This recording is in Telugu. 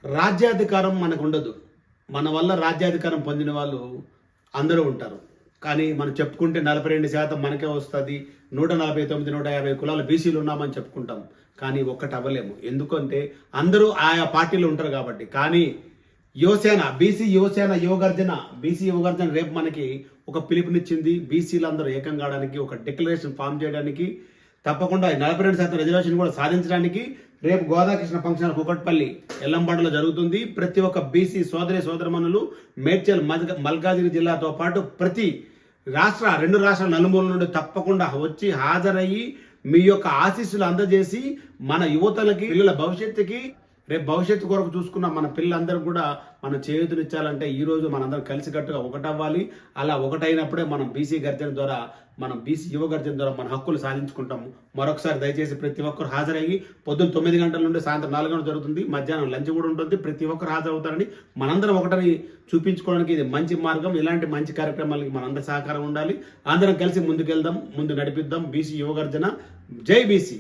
రాజ్యాధికారం మనకు ఉండదు. మన వల్ల రాజ్యాధికారం పొందిన వాళ్ళు అందరూ ఉంటారు. కానీ మనం చెప్పుకుంటే 42% మనకే వస్తుంది. 149, 150 కులాల బీసీలు ఉన్నామని చెప్పుకుంటాం. కానీ ఒక్కటి అవ్వలేము. ఎందుకంటే అందరూ ఆయా పార్టీలు ఉంటారు కాబట్టి. కానీ యువసేన, బీసీ యువసేన, బీసీ యువగర్జన రేపు మనకి ఒక పిలుపునిచ్చింది. బీసీలందరూ ఏకం కావడానికి, ఒక డిక్లరేషన్ ఫామ్ చేయడానికి, తప్పకుండా 42% రిజర్వేషన్ కూడా సాధించడానికి రేపు గోదాకృష్ణ ఫంక్షన్ కుకట్పల్లి ఎల్లంబండలో జరుగుతుంది. ప్రతి ఒక్క బీసీ సోదరమణులు మేడ్చల్, మల్కాజిగిరి జిల్లాతో పాటు ప్రతి రెండు రాష్ట్రాల నలుమూల నుండి తప్పకుండా వచ్చి హాజరయ్యి మీ యొక్క ఆశీస్సులు అందజేసి మన యువతలకి, పిల్లల భవిష్యత్తుకి, రేపు భవిష్యత్తు కొరకు చూసుకున్న మన పిల్లలందరూ కూడా మనం చేయూతనిచ్చాలంటే ఈరోజు మనందరం కలిసికట్టుగా ఒకటవ్వాలి. అలా ఒకటైనప్పుడే మనం బీసీ యువ గర్జన ద్వారా మన హక్కులు సాధించుకుంటాము. మరొకసారి దయచేసి ప్రతి ఒక్కరు హాజరయ్యి, పొద్దున్న 9 గంటల నుండి సాయంత్రం 4 గంటలు జరుగుతుంది. మధ్యాహ్నం లంచ్ కూడా ఉంటుంది. ప్రతి ఒక్కరు హాజరవుతారని, మనందరం ఒకటని చూపించుకోవడానికి ఇది మంచి మార్గం. ఇలాంటి మంచి కార్యక్రమాలకి మనందరి సహకారం ఉండాలి. అందరం కలిసి ముందుకెళ్దాం, ముందు నడిపిద్దాం. బీసీ యువ గర్జన. జై బీసీ.